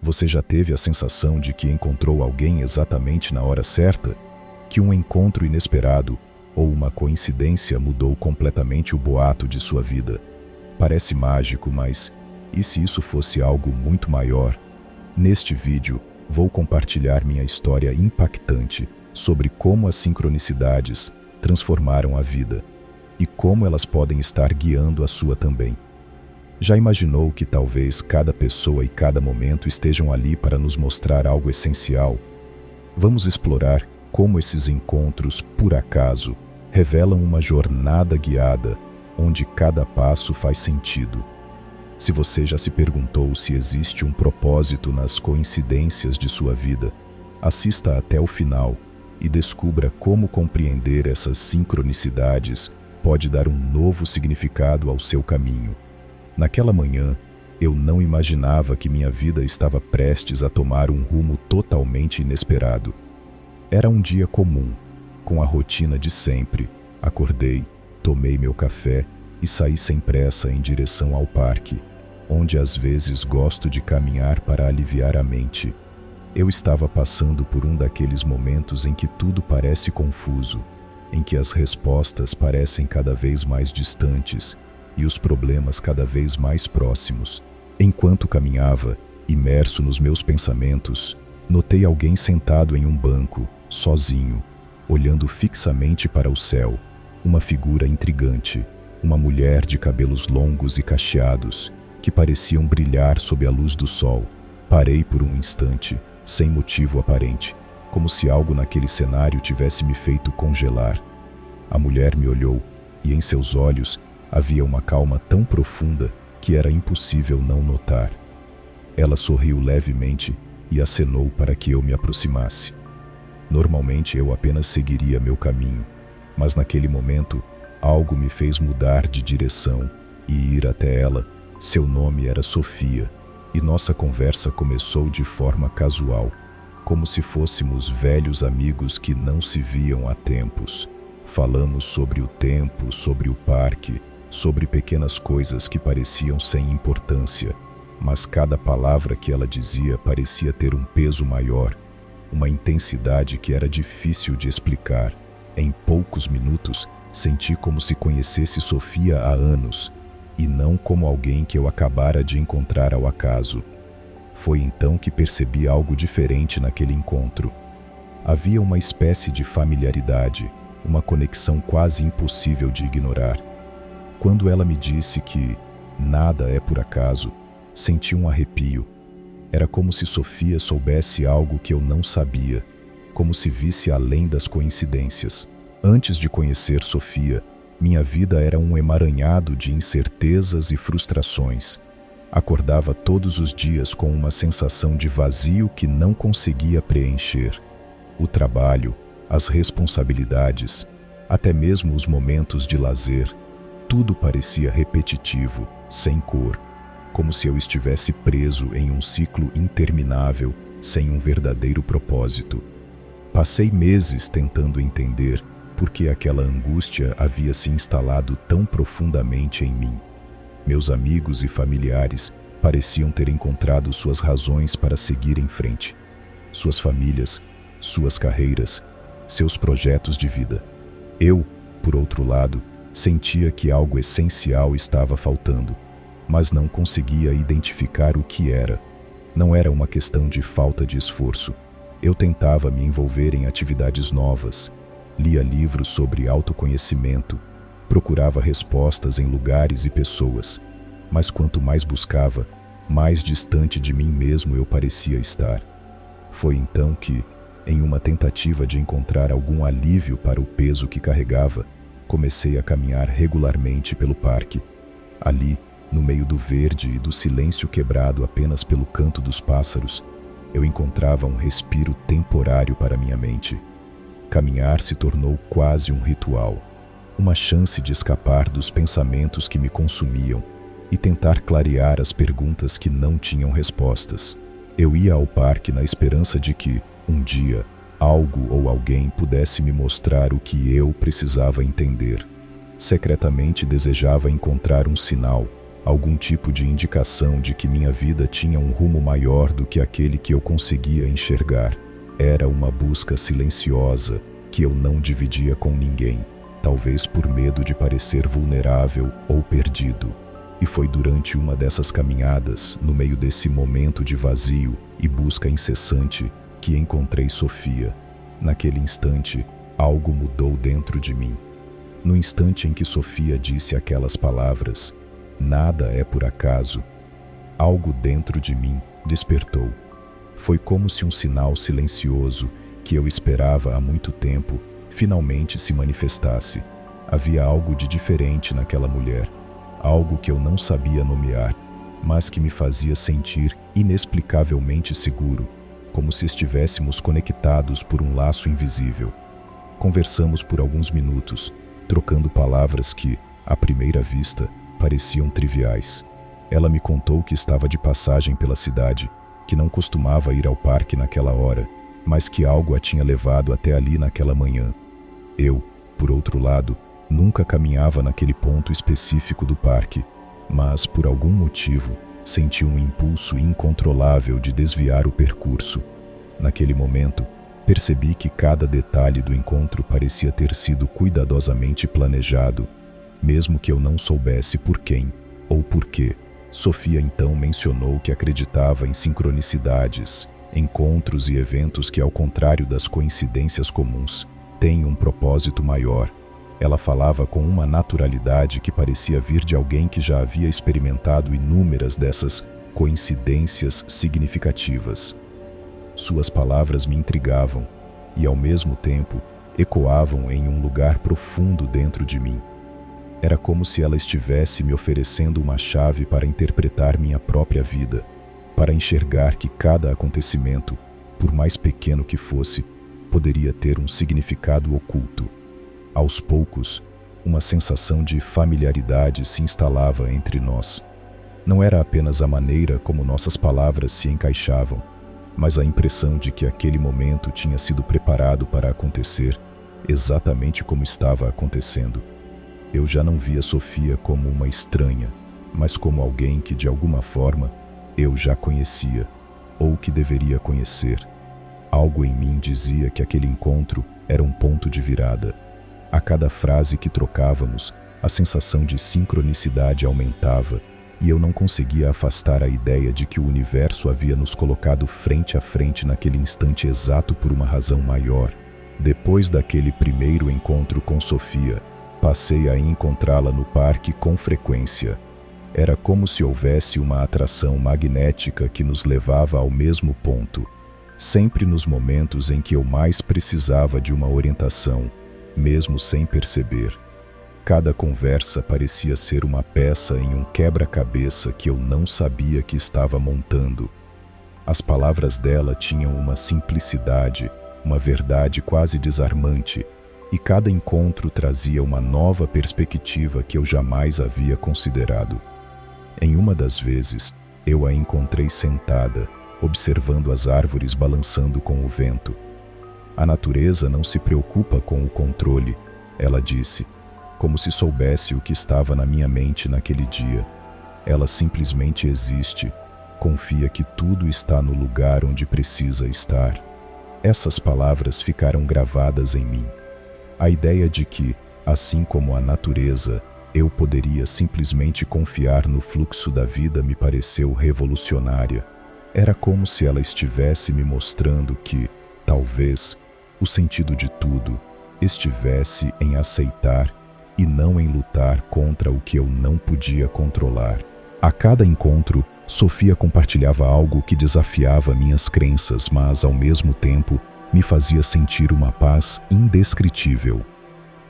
Você já teve a sensação de que encontrou alguém exatamente na hora certa? Que um encontro inesperado ou uma coincidência mudou completamente o boato de sua vida? Parece mágico, mas e se isso fosse algo muito maior? Neste vídeo, vou compartilhar minha história impactante sobre como as sincronicidades transformaram a vida e como elas podem estar guiando a sua também. Já imaginou que talvez cada pessoa e cada momento estejam ali para nos mostrar algo essencial? Vamos explorar como esses encontros, por acaso, revelam uma jornada guiada, onde cada passo faz sentido. Se você já se perguntou se existe um propósito nas coincidências de sua vida, assista até o final e descubra como compreender essas sincronicidades pode dar um novo significado ao seu caminho. Naquela manhã, eu não imaginava que minha vida estava prestes a tomar um rumo totalmente inesperado. Era um dia comum, com a rotina de sempre. Acordei, tomei meu café e saí sem pressa em direção ao parque, onde às vezes gosto de caminhar para aliviar a mente. Eu estava passando por um daqueles momentos em que tudo parece confuso, em que as respostas parecem cada vez mais distantes e os problemas cada vez mais próximos. Enquanto caminhava, imerso nos meus pensamentos, notei alguém sentado em um banco, sozinho, olhando fixamente para o céu. Uma figura intrigante, uma mulher de cabelos longos e cacheados, que pareciam brilhar sob a luz do sol. Parei por um instante, sem motivo aparente, como se algo naquele cenário tivesse me feito congelar. A mulher me olhou, e em seus olhos havia uma calma tão profunda que era impossível não notar. Ela sorriu levemente e acenou para que eu me aproximasse. Normalmente eu apenas seguiria meu caminho, mas naquele momento algo me fez mudar de direção e ir até ela. Seu nome era Sofia, e nossa conversa começou de forma casual, como se fôssemos velhos amigos que não se viam há tempos. Falamos sobre o tempo, sobre o parque, sobre pequenas coisas que pareciam sem importância, mas cada palavra que ela dizia parecia ter um peso maior, uma intensidade que era difícil de explicar. Em poucos minutos, senti como se conhecesse Sofia há anos, e não como alguém que eu acabara de encontrar ao acaso. Foi então que percebi algo diferente naquele encontro. Havia uma espécie de familiaridade, uma conexão quase impossível de ignorar. Quando ela me disse que nada é por acaso, senti um arrepio. Era como se Sofia soubesse algo que eu não sabia, como se visse além das coincidências. Antes de conhecer Sofia, minha vida era um emaranhado de incertezas e frustrações. Acordava todos os dias com uma sensação de vazio que não conseguia preencher. O trabalho, as responsabilidades, até mesmo os momentos de lazer, tudo parecia repetitivo, sem cor, como se eu estivesse preso em um ciclo interminável, sem um verdadeiro propósito. Passei meses tentando entender por que aquela angústia havia se instalado tão profundamente em mim. Meus amigos e familiares pareciam ter encontrado suas razões para seguir em frente. Suas famílias, suas carreiras, seus projetos de vida. Eu, por outro lado, sentia que algo essencial estava faltando, mas não conseguia identificar o que era. Não era uma questão de falta de esforço. Eu tentava me envolver em atividades novas, lia livros sobre autoconhecimento, procurava respostas em lugares e pessoas, mas quanto mais buscava, mais distante de mim mesmo eu parecia estar. Foi então que, em uma tentativa de encontrar algum alívio para o peso que carregava, comecei a caminhar regularmente pelo parque. Ali, no meio do verde e do silêncio quebrado apenas pelo canto dos pássaros, eu encontrava um respiro temporário para minha mente. Caminhar se tornou quase um ritual, uma chance de escapar dos pensamentos que me consumiam e tentar clarear as perguntas que não tinham respostas. Eu ia ao parque na esperança de que, um dia, algo ou alguém pudesse me mostrar o que eu precisava entender. Secretamente desejava encontrar um sinal, algum tipo de indicação de que minha vida tinha um rumo maior do que aquele que eu conseguia enxergar. Era uma busca silenciosa que eu não dividia com ninguém, talvez por medo de parecer vulnerável ou perdido. E foi durante uma dessas caminhadas, no meio desse momento de vazio e busca incessante, que encontrei Sofia. Naquele instante, algo mudou dentro de mim. No instante em que Sofia disse aquelas palavras, "Nada é por acaso", algo dentro de mim despertou. Foi como se um sinal silencioso que eu esperava há muito tempo finalmente se manifestasse. Havia algo de diferente naquela mulher, algo que eu não sabia nomear, mas que me fazia sentir inexplicavelmente seguro, como se estivéssemos conectados por um laço invisível. Conversamos por alguns minutos, trocando palavras que, à primeira vista, pareciam triviais. Ela me contou que estava de passagem pela cidade, que não costumava ir ao parque naquela hora, mas que algo a tinha levado até ali naquela manhã. Eu, por outro lado, nunca caminhava naquele ponto específico do parque, mas, por algum motivo, senti um impulso incontrolável de desviar o percurso. Naquele momento, percebi que cada detalhe do encontro parecia ter sido cuidadosamente planejado, mesmo que eu não soubesse por quem ou por quê. Sofia então mencionou que acreditava em sincronicidades, encontros e eventos que, ao contrário das coincidências comuns, têm um propósito maior. Ela falava com uma naturalidade que parecia vir de alguém que já havia experimentado inúmeras dessas coincidências significativas. Suas palavras me intrigavam e, ao mesmo tempo, ecoavam em um lugar profundo dentro de mim. Era como se ela estivesse me oferecendo uma chave para interpretar minha própria vida, para enxergar que cada acontecimento, por mais pequeno que fosse, poderia ter um significado oculto. Aos poucos, uma sensação de familiaridade se instalava entre nós. Não era apenas a maneira como nossas palavras se encaixavam, mas a impressão de que aquele momento tinha sido preparado para acontecer exatamente como estava acontecendo. Eu já não via Sofia como uma estranha, mas como alguém que, de alguma forma, eu já conhecia, ou que deveria conhecer. Algo em mim dizia que aquele encontro era um ponto de virada. A cada frase que trocávamos, a sensação de sincronicidade aumentava, e eu não conseguia afastar a ideia de que o universo havia nos colocado frente a frente naquele instante exato por uma razão maior. Depois daquele primeiro encontro com Sofia, passei a encontrá-la no parque com frequência. Era como se houvesse uma atração magnética que nos levava ao mesmo ponto, sempre nos momentos em que eu mais precisava de uma orientação, mesmo sem perceber. Cada conversa parecia ser uma peça em um quebra-cabeça que eu não sabia que estava montando. As palavras dela tinham uma simplicidade, uma verdade quase desarmante, e cada encontro trazia uma nova perspectiva que eu jamais havia considerado. Em uma das vezes, eu a encontrei sentada, observando as árvores balançando com o vento. A natureza não se preocupa com o controle, ela disse, como se soubesse o que estava na minha mente naquele dia. Ela simplesmente existe, confia que tudo está no lugar onde precisa estar. Essas palavras ficaram gravadas em mim. A ideia de que, assim como a natureza, eu poderia simplesmente confiar no fluxo da vida me pareceu revolucionária. Era como se ela estivesse me mostrando que, talvez, o sentido de tudo estivesse em aceitar e não em lutar contra o que eu não podia controlar. A cada encontro, Sofia compartilhava algo que desafiava minhas crenças, mas, ao mesmo tempo, me fazia sentir uma paz indescritível.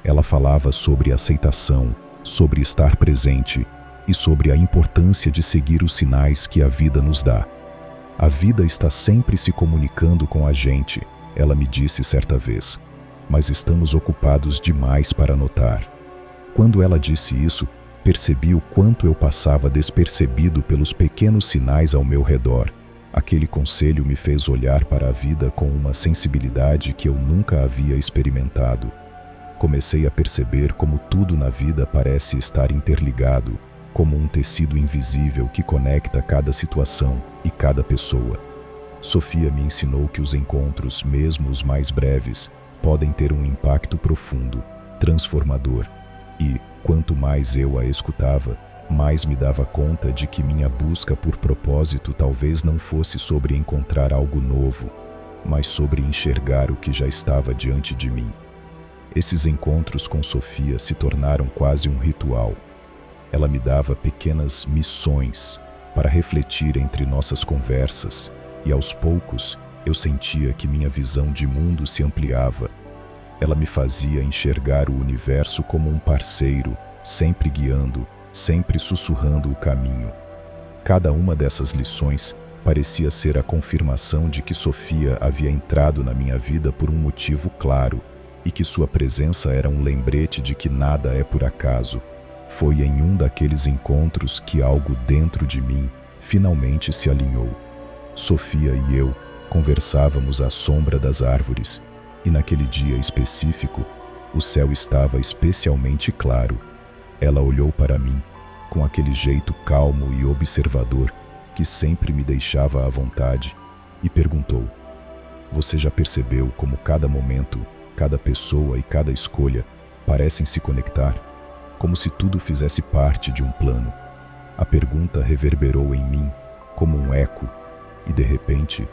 Ela falava sobre aceitação, sobre estar presente e sobre a importância de seguir os sinais que a vida nos dá. A vida está sempre se comunicando com a gente, ela me disse certa vez, mas estamos ocupados demais para notar. Quando ela disse isso, percebi o quanto eu passava despercebido pelos pequenos sinais ao meu redor. Aquele conselho me fez olhar para a vida com uma sensibilidade que eu nunca havia experimentado. Comecei a perceber como tudo na vida parece estar interligado, como um tecido invisível que conecta cada situação e cada pessoa. Sofia me ensinou que os encontros, mesmo os mais breves, podem ter um impacto profundo, transformador, e, quanto mais eu a escutava, mais me dava conta de que minha busca por propósito talvez não fosse sobre encontrar algo novo, mas sobre enxergar o que já estava diante de mim. Esses encontros com Sofia se tornaram quase um ritual. Ela me dava pequenas missões para refletir entre nossas conversas, e aos poucos eu sentia que minha visão de mundo se ampliava. Ela me fazia enxergar o universo como um parceiro, sempre guiando, sempre sussurrando o caminho. Cada uma dessas lições parecia ser a confirmação de que Sofia havia entrado na minha vida por um motivo claro e que sua presença era um lembrete de que nada é por acaso. Foi em um daqueles encontros que algo dentro de mim finalmente se alinhou. Sofia e eu conversávamos à sombra das árvores, e naquele dia específico, o céu estava especialmente claro. Ela olhou para mim, com aquele jeito calmo e observador que sempre me deixava à vontade, e perguntou: "Você já percebeu como cada momento, cada pessoa e cada escolha parecem se conectar? Como se tudo fizesse parte de um plano?" A pergunta reverberou em mim como um eco, e de repente,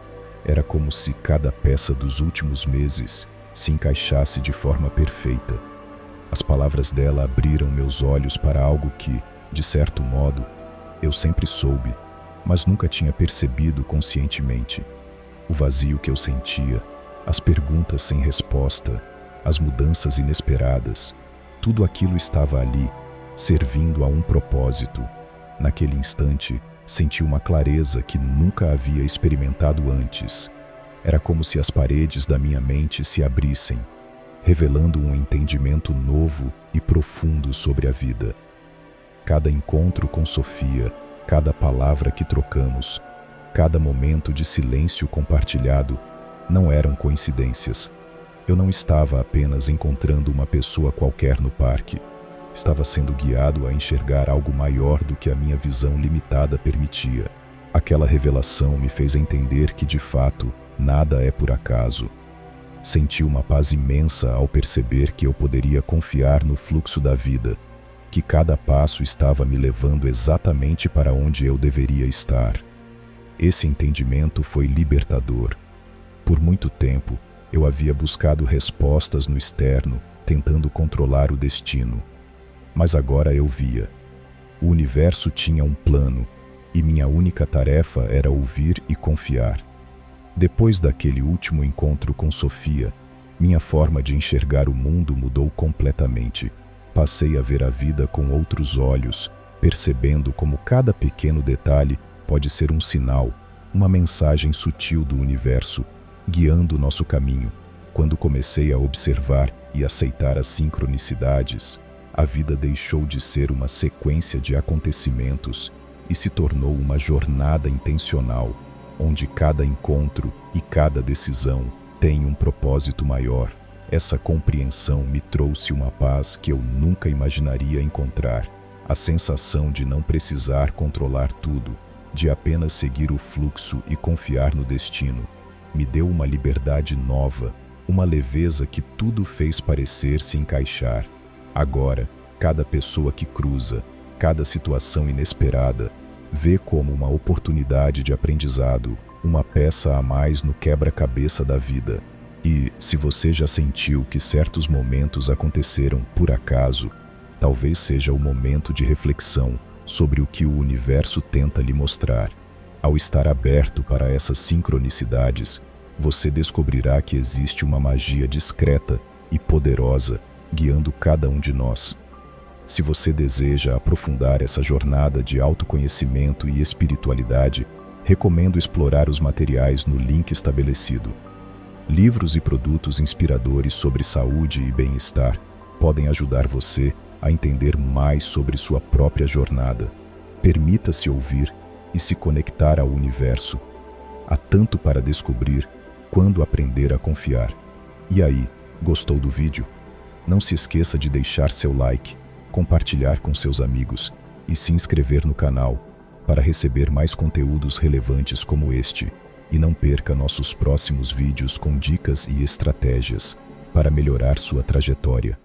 era como se cada peça dos últimos meses se encaixasse de forma perfeita. As palavras dela abriram meus olhos para algo que, de certo modo, eu sempre soube, mas nunca tinha percebido conscientemente. O vazio que eu sentia, as perguntas sem resposta, as mudanças inesperadas, tudo aquilo estava ali, servindo a um propósito. Naquele instante, senti uma clareza que nunca havia experimentado antes. Era como se as paredes da minha mente se abrissem, revelando um entendimento novo e profundo sobre a vida. Cada encontro com Sofia, cada palavra que trocamos, cada momento de silêncio compartilhado, não eram coincidências. Eu não estava apenas encontrando uma pessoa qualquer no parque. Estava sendo guiado a enxergar algo maior do que a minha visão limitada permitia. Aquela revelação me fez entender que, de fato, nada é por acaso. Senti uma paz imensa ao perceber que eu poderia confiar no fluxo da vida, que cada passo estava me levando exatamente para onde eu deveria estar. Esse entendimento foi libertador. Por muito tempo, eu havia buscado respostas no externo, tentando controlar o destino. Mas agora eu via. O universo tinha um plano, e minha única tarefa era ouvir e confiar. Depois daquele último encontro com Sofia, minha forma de enxergar o mundo mudou completamente. Passei a ver a vida com outros olhos, percebendo como cada pequeno detalhe pode ser um sinal, uma mensagem sutil do universo, guiando nosso caminho. Quando comecei a observar e aceitar as sincronicidades, a vida deixou de ser uma sequência de acontecimentos e se tornou uma jornada intencional, onde cada encontro e cada decisão tem um propósito maior. Essa compreensão me trouxe uma paz que eu nunca imaginaria encontrar. A sensação de não precisar controlar tudo, de apenas seguir o fluxo e confiar no destino, me deu uma liberdade nova, uma leveza que tudo fez parecer se encaixar. Agora, cada pessoa que cruza, cada situação inesperada, vê como uma oportunidade de aprendizado, uma peça a mais no quebra-cabeça da vida. E, se você já sentiu que certos momentos aconteceram por acaso, talvez seja o momento de reflexão sobre o que o universo tenta lhe mostrar. Ao estar aberto para essas sincronicidades, você descobrirá que existe uma magia discreta e poderosa guiando cada um de nós. Se você deseja aprofundar essa jornada de autoconhecimento e espiritualidade, recomendo explorar os materiais no link estabelecido. Livros e produtos inspiradores sobre saúde e bem-estar podem ajudar você a entender mais sobre sua própria jornada. Permita-se ouvir e se conectar ao universo. Há tanto para descobrir quando aprender a confiar. E aí, gostou do vídeo? Não se esqueça de deixar seu like, compartilhar com seus amigos e se inscrever no canal para receber mais conteúdos relevantes como este, e não perca nossos próximos vídeos com dicas e estratégias para melhorar sua trajetória.